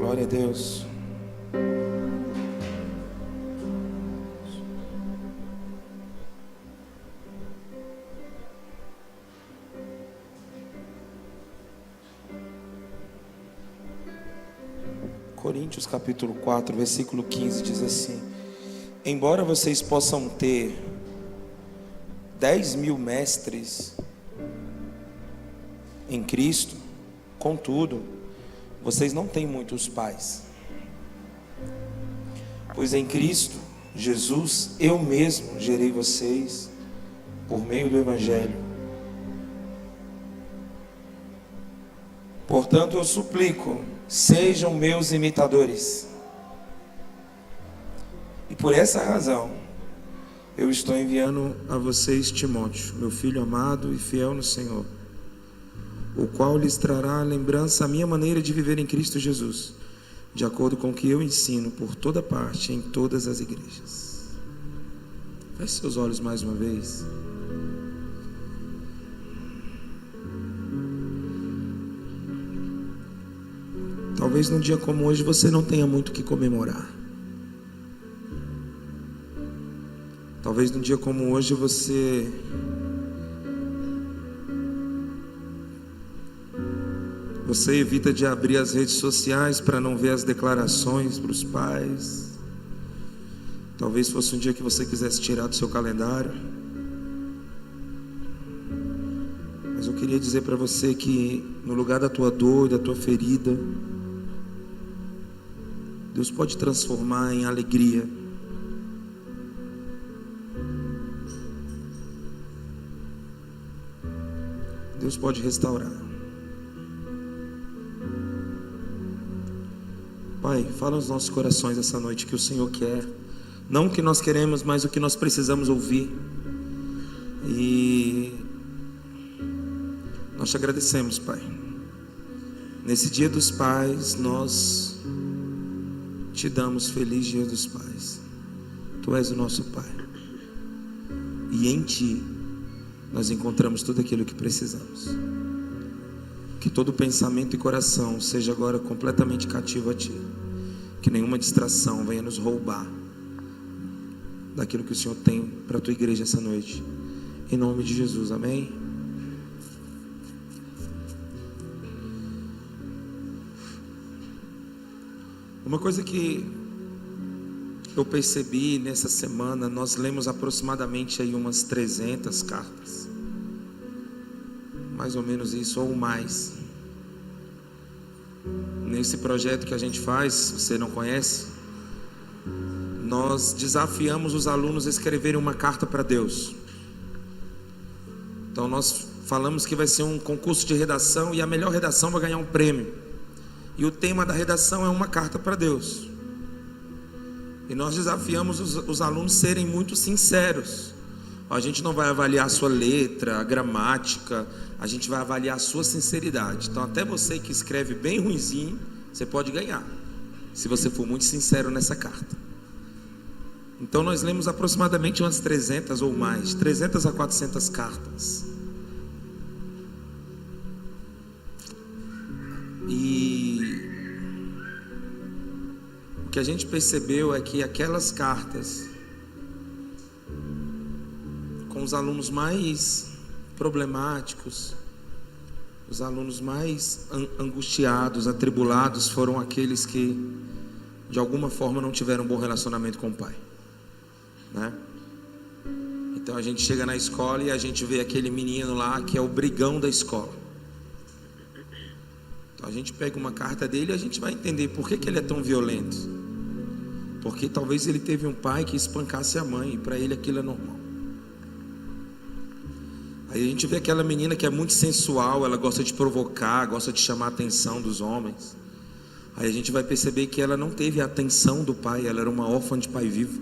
Glória a Deus. Coríntios capítulo 4, versículo 15 diz assim: embora vocês possam ter 10.000 mestres em Cristo, contudo, vocês não têm muitos pais. Pois em Cristo Jesus, eu mesmo gerei vocês por meio do Evangelho. Portanto, eu suplico, sejam meus imitadores. E por essa razão, eu estou enviando a vocês Timóteo, meu filho amado e fiel no Senhor, o qual lhes trará a lembrança a minha maneira de viver em Cristo Jesus, de acordo com o que eu ensino por toda parte, em todas as igrejas. Feche seus olhos mais uma vez. Talvez num dia como hoje você não tenha muito o que comemorar. Talvez num dia como hoje você evita de abrir as redes sociais para não ver as declarações para os pais. Talvez fosse um dia que você quisesse tirar do seu calendário. Mas eu queria dizer para você que no lugar da tua dor e da tua ferida, Deus pode transformar em alegria. Deus pode restaurar. Pai, fala aos nossos corações essa noite que o Senhor quer, não o que nós queremos, mas o que nós precisamos ouvir. E nós te agradecemos, Pai. Nesse dia dos pais, nós te damos feliz dia dos pais. Tu és o nosso Pai, e em Ti nós encontramos tudo aquilo que precisamos. Que todo pensamento e coração seja agora completamente cativo a Ti. Que nenhuma distração venha nos roubar daquilo que o Senhor tem para a Tua igreja essa noite. Em nome de Jesus, amém? Uma coisa que eu percebi nessa semana, nós lemos aproximadamente aí umas 300 cartas. Mais ou menos isso, ou mais. Nesse projeto que a gente faz, se você não conhece, nós desafiamos os alunos a escreverem uma carta para Deus. Então nós falamos que vai ser um concurso de redação, e a melhor redação vai ganhar um prêmio. E o tema da redação é uma carta para Deus. E nós desafiamos os alunos a serem muito sinceros. A gente não vai avaliar a sua letra, a gramática, a gente vai avaliar a sua sinceridade. Então até você que escreve bem ruinzinho, você pode ganhar, se você for muito sincero nessa carta. Então nós lemos aproximadamente umas 300 ou mais, 300 a 400 cartas. E o que a gente percebeu é que aquelas cartas com os alunos mais problemáticos, os alunos mais angustiados, atribulados, foram aqueles que de alguma forma não tiveram um bom relacionamento com o pai, né? Então a gente chega na escola e a gente vê aquele menino lá que é o brigão da escola. Então a gente pega uma carta dele e a gente vai entender por que ele é tão violento. Porque talvez ele teve um pai que espancasse a mãe, e para ele aquilo é normal. Aí a gente vê aquela menina que é muito sensual, ela gosta de provocar, gosta de chamar a atenção dos homens. Aí a gente vai perceber que ela não teve a atenção do pai, ela era uma órfã de pai vivo.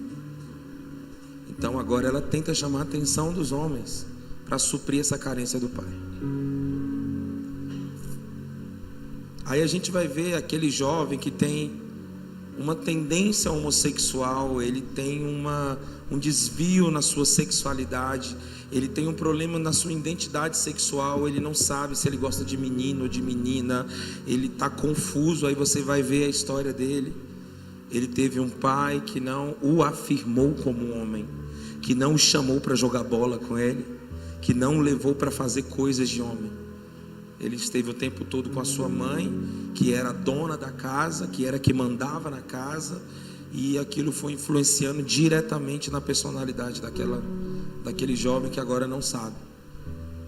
Então agora ela tenta chamar a atenção dos homens para suprir essa carência do pai. Aí a gente vai ver aquele jovem que tem uma tendência homossexual, ele tem um desvio na sua sexualidade, Ele tem um problema na sua identidade sexual, ele não sabe se ele gosta de menino ou de menina, ele está confuso. Aí você vai ver a história dele. Ele teve um pai que não o afirmou como um homem, que não o chamou para jogar bola com ele, que não o levou para fazer coisas de homem. Ele esteve o tempo todo com a sua mãe, que era a dona da casa, que era que mandava na casa, e aquilo foi influenciando diretamente na personalidade daquele jovem que agora não sabe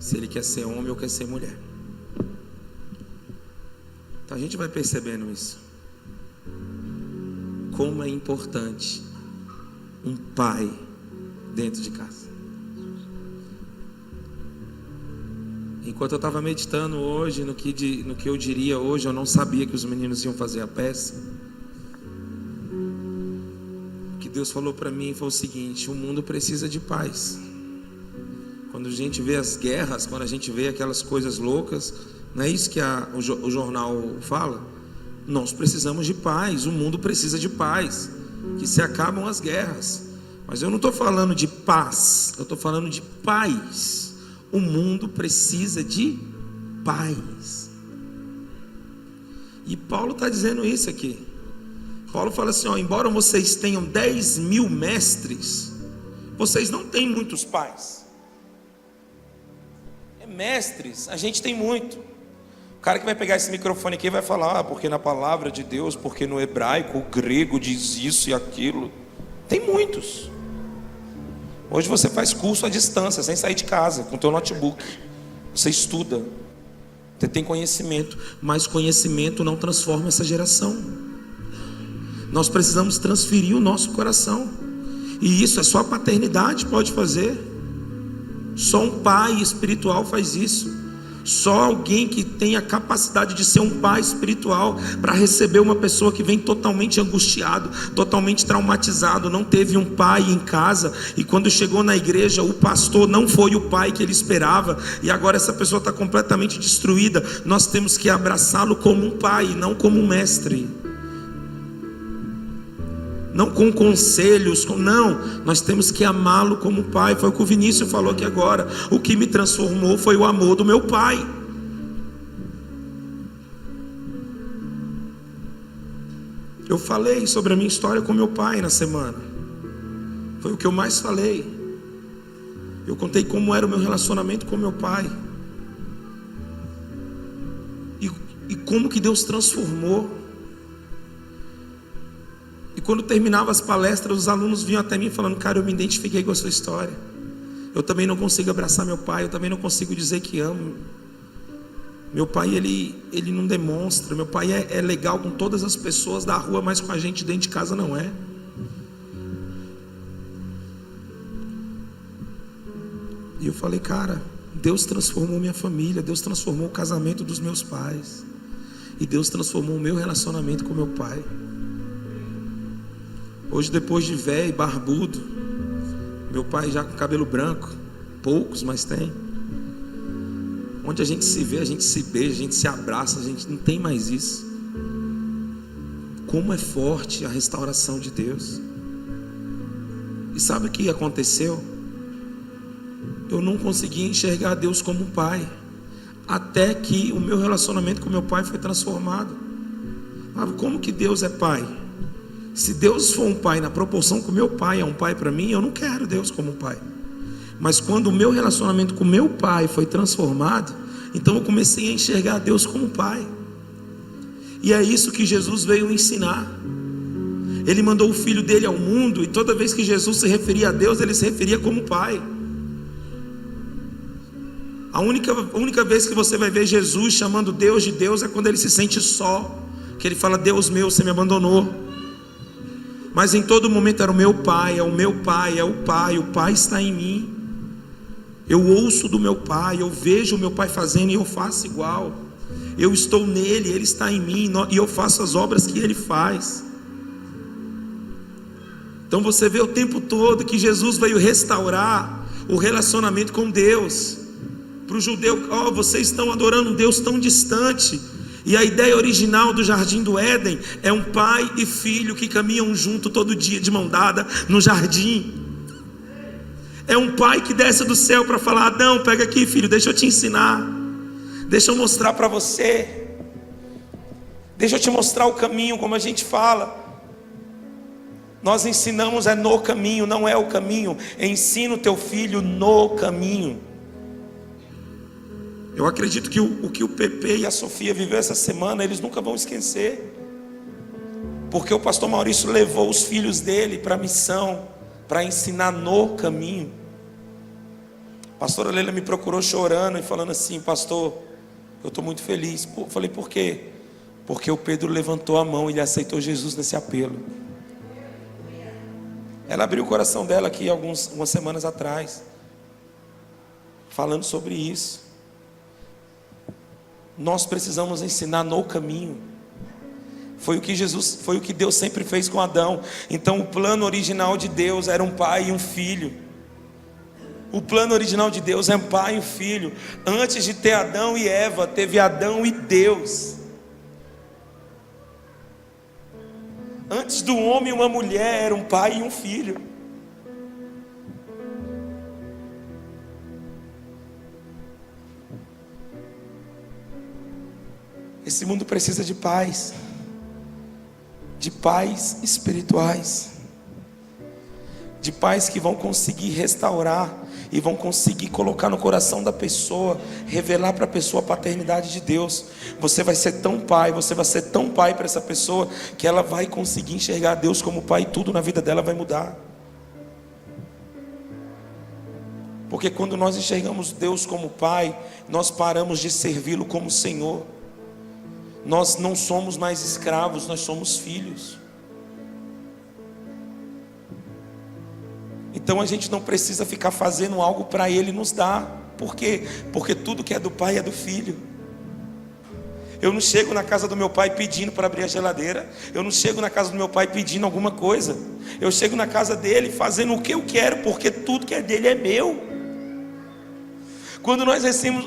se ele quer ser homem ou quer ser mulher. Então a gente vai percebendo isso, como é importante um pai dentro de casa. Enquanto eu estava meditando hoje no que eu diria hoje, eu não sabia que os meninos iam fazer a peça. O que Deus falou para mim foi o seguinte: o mundo precisa de paz. Quando a gente vê as guerras, quando a gente vê aquelas coisas loucas, não é isso que o jornal fala? Nós precisamos de paz, o mundo precisa de paz, que se acabam as guerras. Mas eu não estou falando de paz, eu estou falando de paz. O mundo precisa de paz. E Paulo está dizendo isso aqui. Paulo fala assim, embora vocês tenham 10.000 mestres, vocês não têm muitos pais. Mestres, a gente tem muito. O cara que vai pegar esse microfone aqui vai falar, porque na palavra de Deus, porque no hebraico, o grego diz isso e aquilo. Tem muitos. Hoje você faz curso à distância, sem sair de casa, com o teu notebook. Você estuda, você tem conhecimento, mas conhecimento não transforma essa geração. Nós precisamos transferir o nosso coração, e isso é só a paternidade pode fazer. Só um pai espiritual faz isso. Só alguém que tem a capacidade de ser um pai espiritual para receber uma pessoa que vem totalmente angustiado, totalmente traumatizado, não teve um pai em casa, e quando chegou na igreja o pastor não foi o pai que ele esperava, e agora essa pessoa está completamente destruída. Nós temos que abraçá-lo como um pai, não como um mestre, não com conselhos, não, nós temos que amá-lo como pai. Foi o que o Vinícius falou aqui agora. O que me transformou foi o amor do meu pai. Eu falei sobre a minha história com meu pai na semana. Foi o que eu mais falei. Eu contei como era o meu relacionamento com meu pai, e como que Deus transformou. E quando terminava as palestras, os alunos vinham até mim falando, cara, eu me identifiquei com a sua história. Eu também não consigo abraçar meu pai, eu também não consigo dizer que amo. Meu pai, ele não demonstra. Meu pai é legal com todas as pessoas da rua, mas com a gente dentro de casa não é. E eu falei, cara, Deus transformou minha família, Deus transformou o casamento dos meus pais, e Deus transformou o meu relacionamento com meu pai. Hoje, depois de velho e barbudo, meu pai já com cabelo branco, poucos, mas tem. Onde a gente se vê, a gente se beija, a gente se abraça, a gente não tem mais isso. Como é forte a restauração de Deus. E sabe o que aconteceu? Eu não conseguia enxergar Deus como um pai, até que o meu relacionamento com meu pai foi transformado. Como que Deus é pai? Se Deus for um pai na proporção que o meu pai é um pai para mim, eu não quero Deus como um pai. Mas quando o meu relacionamento com meu pai foi transformado, então eu comecei a enxergar Deus como pai. E é isso que Jesus veio ensinar. Ele mandou o filho dele ao mundo, e toda vez que Jesus se referia a Deus, ele se referia como pai. A única vez que você vai ver Jesus chamando Deus de Deus é quando ele se sente só, que ele fala, Deus meu, você me abandonou. Mas em todo momento era o meu pai, é o meu pai, é o pai está em mim. Eu ouço do meu pai, eu vejo o meu pai fazendo e eu faço igual. Eu estou nele, ele está em mim, e eu faço as obras que ele faz. Então você vê o tempo todo que Jesus veio restaurar o relacionamento com Deus. Para o judeu, vocês estão adorando um Deus tão distante. E a ideia original do jardim do Éden é um pai e filho que caminham junto todo dia de mão dada no jardim. É um pai que desce do céu para falar: Adão, pega aqui, filho, deixa eu te ensinar, deixa eu mostrar para você, deixa eu te mostrar o caminho. Como a gente fala, nós ensinamos no caminho, não é o caminho. Ensina o teu filho no caminho. Eu acredito que o que o Pepe e a Sofia viveu essa semana, eles nunca vão esquecer, porque o pastor Maurício levou os filhos dele para a missão, para ensinar no caminho. A pastora Leila me procurou chorando e falando assim: pastor, eu estou muito feliz. Eu falei: por quê? Porque o Pedro levantou a mão e ele aceitou Jesus nesse apelo. Ela abriu o coração dela aqui algumas semanas atrás, falando sobre isso. Nós precisamos ensinar no caminho. Foi o que Deus sempre fez com Adão. Então o plano original de Deus era um pai e um filho. O plano original de Deus é um pai e um filho. Antes de ter Adão e Eva, teve Adão e Deus. Antes do homem e uma mulher, era um pai e um filho. Esse mundo precisa de pais espirituais, de pais que vão conseguir restaurar e vão conseguir colocar no coração da pessoa, revelar para a pessoa a paternidade de Deus. Você vai ser tão pai para essa pessoa, que ela vai conseguir enxergar Deus como pai, e tudo na vida dela vai mudar. Porque quando nós enxergamos Deus como pai, nós paramos de servi-lo como Senhor. Nós não somos mais escravos, nós somos filhos. Então a gente não precisa ficar fazendo algo para Ele nos dar. Por quê? Porque tudo que é do pai é do filho. Eu não chego na casa do meu pai pedindo para abrir a geladeira. Eu não chego na casa do meu pai pedindo alguma coisa. Eu chego na casa dele fazendo o que eu quero, porque tudo que é dele é meu. Quando nós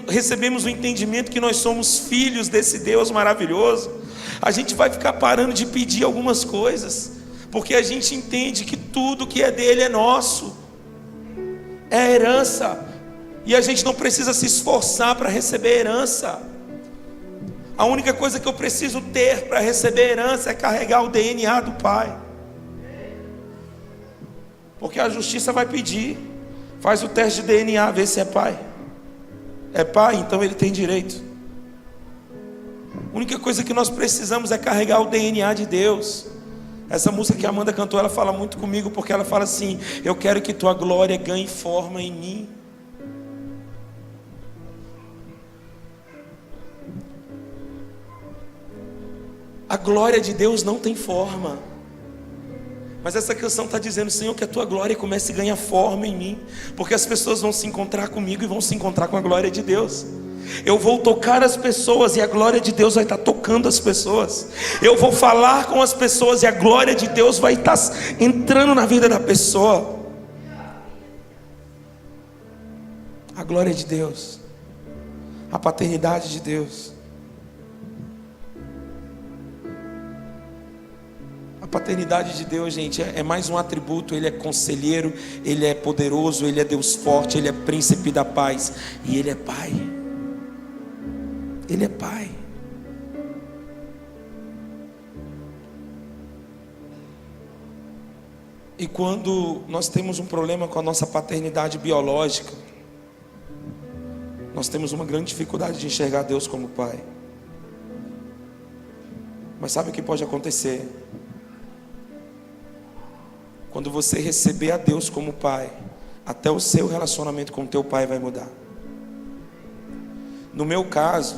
recebemos o entendimento que nós somos filhos desse Deus maravilhoso, a gente vai ficar parando de pedir algumas coisas, porque a gente entende que tudo que é dele é nosso, é herança, e a gente não precisa se esforçar para receber herança. A única coisa que eu preciso ter para receber herança é carregar o DNA do Pai, porque a justiça vai pedir: faz o teste de DNA, vê se é pai. É pai, então ele tem direito. A única coisa que nós precisamos é carregar o DNA de Deus. Essa música que a Amanda cantou, ela fala muito comigo, porque ela fala assim: eu quero que tua glória ganhe forma em mim. A glória de Deus não tem forma, mas essa canção está dizendo: Senhor, que a tua glória comece a ganhar forma em mim, porque as pessoas vão se encontrar comigo e vão se encontrar com a glória de Deus. Eu vou tocar as pessoas e a glória de Deus vai estar tocando as pessoas. Eu vou falar com as pessoas e a glória de Deus vai estar entrando na vida da pessoa. A glória de Deus, a paternidade de Deus. A paternidade de Deus, gente, é mais um atributo. Ele é conselheiro, Ele é poderoso, Ele é Deus forte, Ele é príncipe da paz, e Ele é Pai. Ele é Pai. E quando nós temos um problema com a nossa paternidade biológica, nós temos uma grande dificuldade de enxergar Deus como Pai. Mas sabe o que pode acontecer? Quando você receber a Deus como Pai, até o seu relacionamento com o teu pai vai mudar. No meu caso,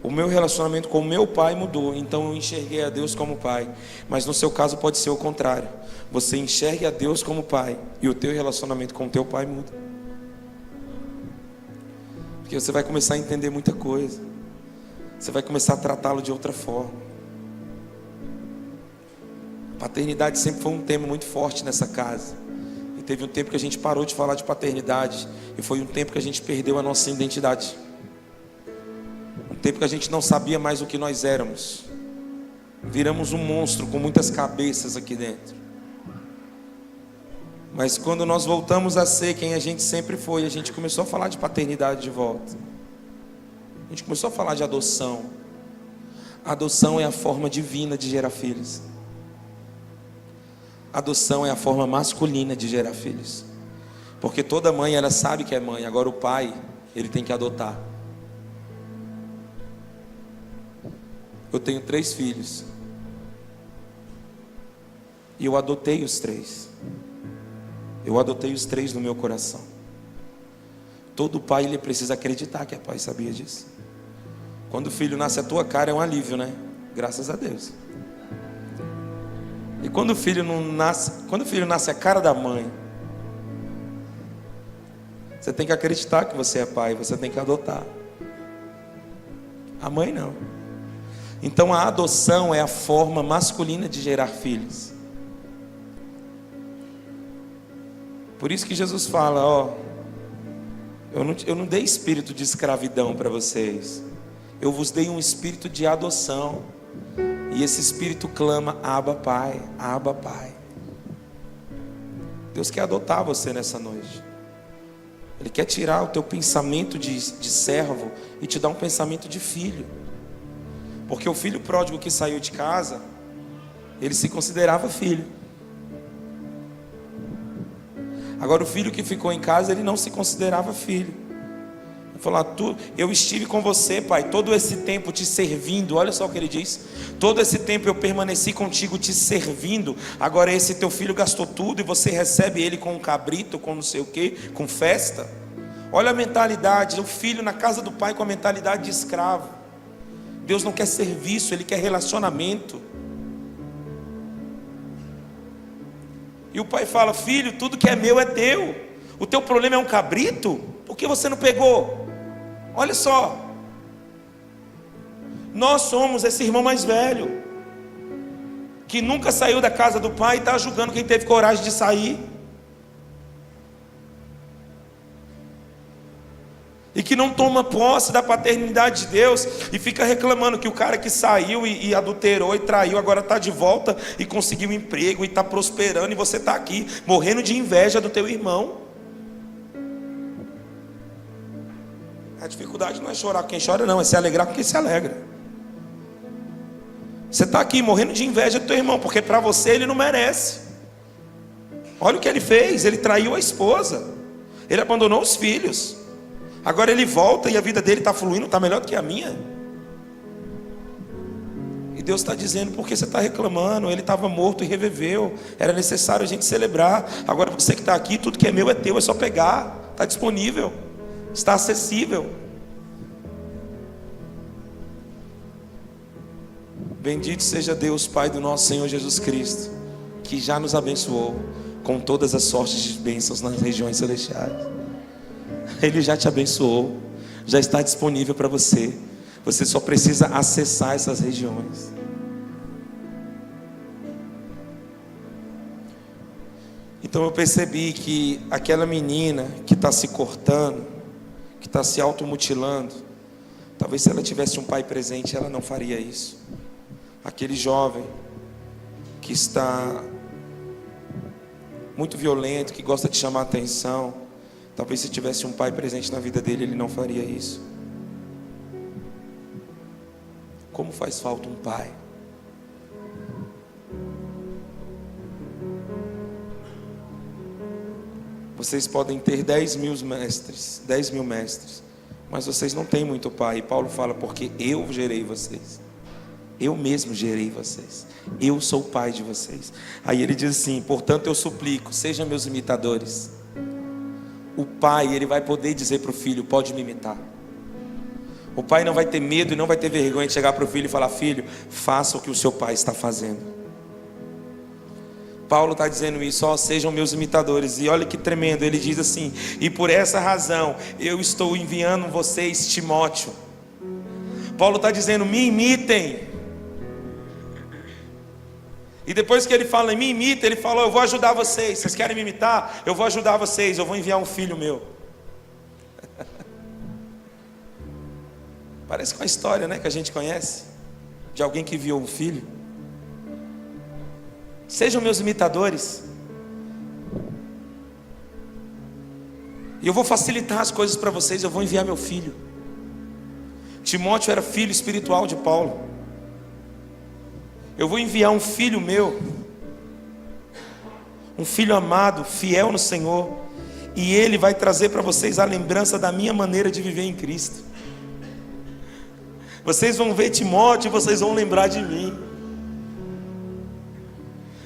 o meu relacionamento com o meu pai mudou, então eu enxerguei a Deus como Pai. Mas no seu caso pode ser o contrário. Você enxergue a Deus como Pai e o teu relacionamento com o teu pai muda. Porque você vai começar a entender muita coisa. Você vai começar a tratá-lo de outra forma. Paternidade sempre foi um tema muito forte nessa casa. E teve um tempo que a gente parou de falar de paternidade, e foi um tempo que a gente perdeu a nossa identidade. Um tempo que a gente não sabia mais o que nós éramos. Viramos um monstro com muitas cabeças aqui dentro. Mas quando nós voltamos a ser quem a gente sempre foi, a gente começou a falar de paternidade de volta. A gente começou a falar de adoção. A adoção é a forma divina de gerar filhos. A adoção é a forma masculina de gerar filhos. Porque toda mãe, ela sabe que é mãe. Agora o pai, ele tem que adotar. Eu tenho 3 filhos. E eu adotei os 3. Eu adotei os 3 no meu coração. Todo pai, ele precisa acreditar que é pai, sabia disso? Quando o filho nasce a tua cara é um alívio, né? Graças a Deus. E quando o filho não nasce, quando o filho nasce a cara da mãe, você tem que acreditar que você é pai, você tem que adotar. A mãe não. Então a adoção é a forma masculina de gerar filhos. Por isso que Jesus fala, ó, eu não dei espírito de escravidão para vocês. Eu vos dei um espírito de adoção. E esse espírito clama, Abba Pai, Abba Pai. Deus quer adotar você nessa noite. Ele quer tirar o teu pensamento de servo e te dar um pensamento de filho. Porque o filho pródigo que saiu de casa, ele se considerava filho. Agora o filho que ficou em casa, ele não se considerava filho. Ele falou, eu estive com você, pai, todo esse tempo te servindo. Olha só o que ele diz. Todo esse tempo eu permaneci contigo te servindo. Agora esse teu filho gastou tudo e você recebe ele com um cabrito, com não sei o que, com festa. Olha a mentalidade, o filho na casa do pai com a mentalidade de escravo. Deus não quer serviço, Ele quer relacionamento. E o pai fala, filho, tudo que é meu é teu. O teu problema é um cabrito? Por que você não pegou? Olha só. Nós somos esse irmão mais velho, que nunca saiu da casa do pai e está julgando quem teve coragem de sair. E que não toma posse da paternidade de Deus e fica reclamando que o cara que saiu e adulterou e traiu agora está de volta e conseguiu um emprego e está prosperando, e você está aqui morrendo de inveja do teu irmão. A dificuldade não é chorar com quem chora, não, é se alegrar com quem se alegra. Você está aqui morrendo de inveja do teu irmão, porque para você ele não merece. Olha o que ele fez, ele traiu a esposa, ele abandonou os filhos. Agora ele volta e a vida dele está fluindo, está melhor do que a minha. E Deus está dizendo, porque você está reclamando? Ele estava morto e reviveu. Era necessário a gente celebrar. Agora você que está aqui, tudo que é meu é teu, é só pegar. Está disponível, está acessível. Bendito seja Deus, Pai do nosso Senhor Jesus Cristo, que já nos abençoou com todas as sortes de bênçãos nas regiões celestiais. Ele já te abençoou, já está disponível para você. Você só precisa acessar essas regiões. Então eu percebi que aquela menina que está se cortando, que está se automutilando, talvez se ela tivesse um pai presente, ela não faria isso. Aquele jovem que está muito violento, que gosta de chamar atenção, talvez se tivesse um pai presente na vida dele, ele não faria isso. Como faz falta um pai? Vocês podem ter 10 mil mestres, mas vocês não têm muito pai. E Paulo fala, porque eu gerei vocês. Eu mesmo gerei vocês. Eu sou o pai de vocês. Aí ele diz assim, portanto eu suplico, sejam meus imitadores. O pai, ele vai poder dizer para o filho, pode me imitar. O pai não vai ter medo e não vai ter vergonha de chegar para o filho e falar, filho, faça o que o seu pai está fazendo. Paulo está dizendo isso, ó, sejam meus imitadores. E olha que tremendo, ele diz assim, e por essa razão eu estou enviando vocês Timóteo. Paulo está dizendo, me imitem. E depois que ele fala, me imita, ele fala, eu vou ajudar vocês. Vocês querem me imitar? Eu vou ajudar vocês, eu vou enviar um filho meu. Parece com a história, né, que a gente conhece, de alguém que enviou um filho. Sejam meus imitadores. E eu vou facilitar as coisas para vocês, eu vou enviar meu filho. Timóteo era filho espiritual de Paulo. Eu vou enviar um filho meu, um filho amado, fiel no Senhor, e ele vai trazer para vocês a lembrança da minha maneira de viver em Cristo. Vocês vão ver Timóteo e vocês vão lembrar de mim.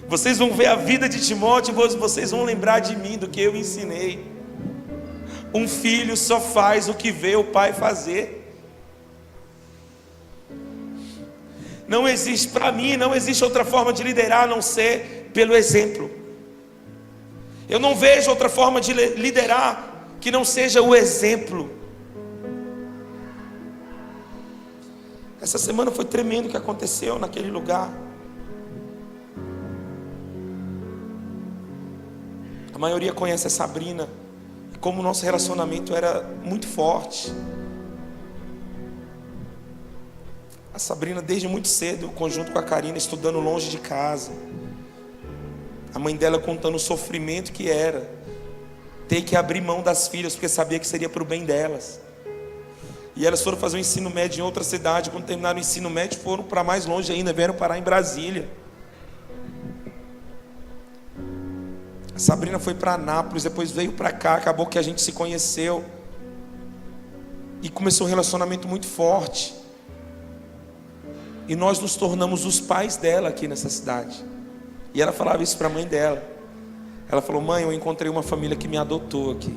Vocês vão ver a vida de Timóteo e vocês vão lembrar de mim, do que eu ensinei. Um filho só faz o que vê o pai fazer. Não existe, para mim, não existe outra forma de liderar a não ser pelo exemplo. Eu não vejo outra forma de liderar que não seja o exemplo. Essa semana foi tremendo o que aconteceu naquele lugar. A maioria conhece a Sabrina, e como o nosso relacionamento era muito forte. A Sabrina, desde muito cedo, junto com a Karina, estudando longe de casa. A mãe dela contando o sofrimento que era ter que abrir mão das filhas, porque sabia que seria para o bem delas. E elas foram fazer o ensino médio em outra cidade. Quando terminaram o ensino médio, foram para mais longe ainda, vieram parar em Brasília. A Sabrina foi para Anápolis, depois veio para cá, acabou que a gente se conheceu. E começou um relacionamento muito forte. E nós nos tornamos os pais dela aqui nessa cidade. E ela falava isso para a mãe dela. Ela falou: mãe, eu encontrei uma família que me adotou aqui.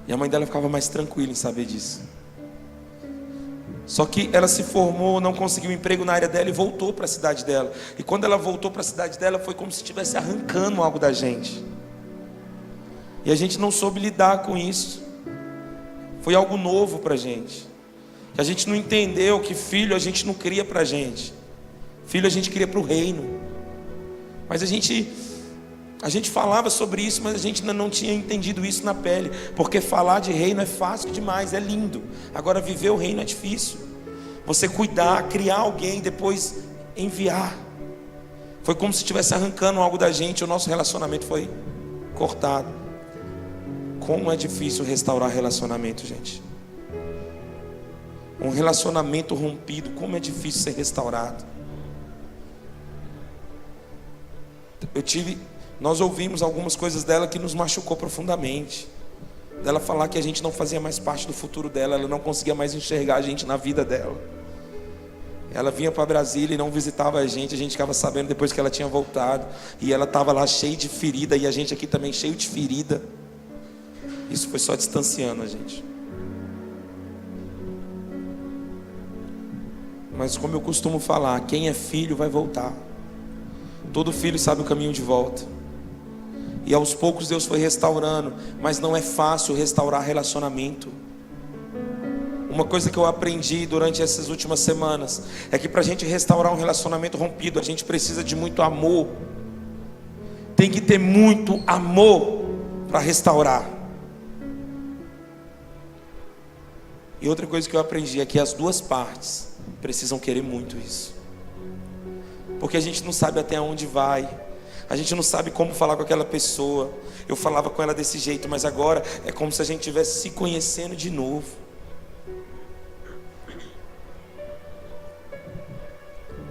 E a mãe dela ficava mais tranquila em saber disso. Só que ela se formou, não conseguiu um emprego na área dela e voltou para a cidade dela. E quando ela voltou para a cidade dela, foi como se estivesse arrancando algo da gente. E a gente não soube lidar com isso. Foi algo novo para a gente. A gente não entendeu que filho a gente não cria para a gente. Filho a gente cria para o reino. Mas a gente falava sobre isso, mas a gente ainda não tinha entendido isso na pele. Porque falar de reino é fácil demais, é lindo. Agora viver o reino é difícil. Você cuidar, criar alguém, depois enviar. Foi como se estivesse arrancando algo da gente. O nosso relacionamento foi cortado. Como é difícil restaurar relacionamento, gente. Um relacionamento rompido, como é difícil ser restaurado. Nós ouvimos algumas coisas dela que nos machucou profundamente. Dela falar que a gente não fazia mais parte do futuro dela, ela não conseguia mais enxergar a gente na vida dela. Ela vinha para Brasília e não visitava a gente ficava sabendo depois que ela tinha voltado. E ela estava lá cheia de ferida, e a gente aqui também cheio de ferida. Isso foi só distanciando a gente. Mas como eu costumo falar, quem é filho vai voltar. Todo filho sabe o caminho de volta. E aos poucos Deus foi restaurando. Mas não é fácil restaurar relacionamento. Uma coisa que eu aprendi durante essas últimas semanas é que para a gente restaurar um relacionamento rompido, a gente precisa de muito amor. Tem que ter muito amor para restaurar. E outra coisa que eu aprendi é que as duas partes precisam querer muito isso. Porque a gente não sabe até onde vai. A gente não sabe como falar com aquela pessoa. Eu falava com ela desse jeito, mas agora é como se a gente estivesse se conhecendo de novo.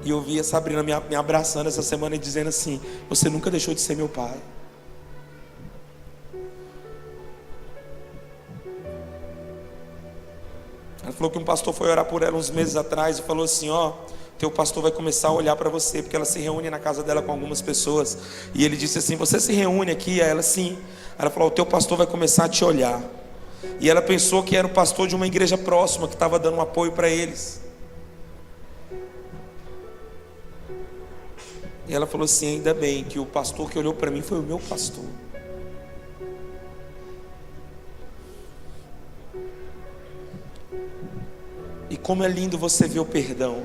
E eu vi a Sabrina me abraçando essa semana e dizendo assim: você nunca deixou de ser meu pai. Ela falou que um pastor foi orar por ela uns meses atrás e falou assim: ó, teu pastor vai começar a olhar para você, porque ela se reúne na casa dela com algumas pessoas. E ele disse assim: você se reúne aqui? Aí ela: sim. Ela falou: o teu pastor vai começar a te olhar. E ela pensou que era o pastor de uma igreja próxima que estava dando um apoio para eles. E ela falou assim: ainda bem que o pastor que olhou para mim foi o meu pastor. E como é lindo você ver o perdão.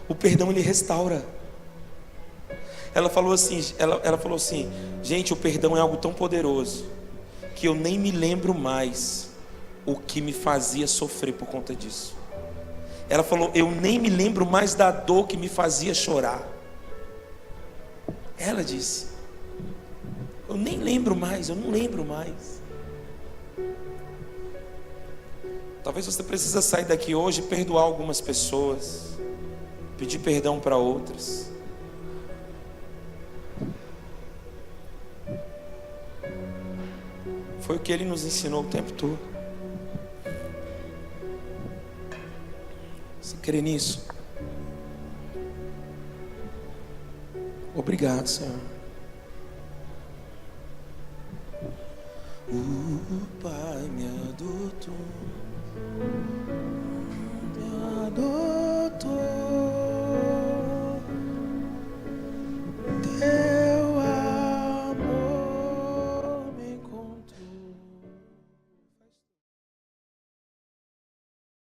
O perdão, ele restaura. Ela falou assim, gente, o perdão é algo tão poderoso que eu nem me lembro mais o que me fazia sofrer por conta disso. Ela falou: eu nem me lembro mais da dor que me fazia chorar. Ela disse: Eu nem lembro mais, eu não lembro mais. Talvez você precisa sair daqui hoje e perdoar algumas pessoas, pedir perdão para outras. Foi o que Ele nos ensinou o tempo todo. Você crê nisso? Obrigado, Senhor. O Pai me adotou.